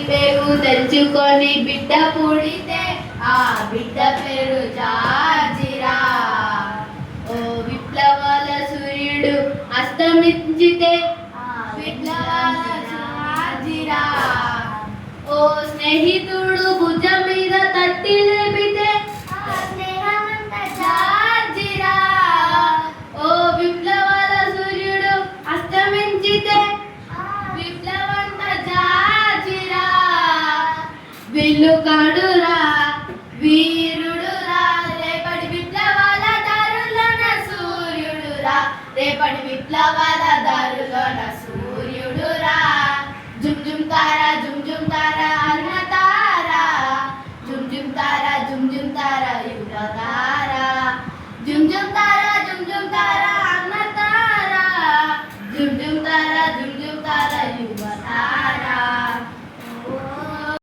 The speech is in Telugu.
పేరు తెచ్చుకొని బిడ్డ పుడితే ఆ బిడ్డ పేరు జార్జిరా. ఓ విప్లవాల సూర్యుడు అస్తమించితే ఆ విప్లవాల జార్జిరా. ఓ స్నేహితుడు భుజం మీద తట్టి లేపితే ఆ స్నేహమంత జార్జిరా. ఓ విప్లవాల సూర్యుడు అస్తమించితే విప్లవంత జార్జిరా. విల్లుకాడురా వీరుడురా రేపటి విప్లవాల దారులోన సూర్యుడురా. రేపటి విప్లవాల దారులోన సూర్యుడురా. జుమ్ జుమ్ తారా జుమ్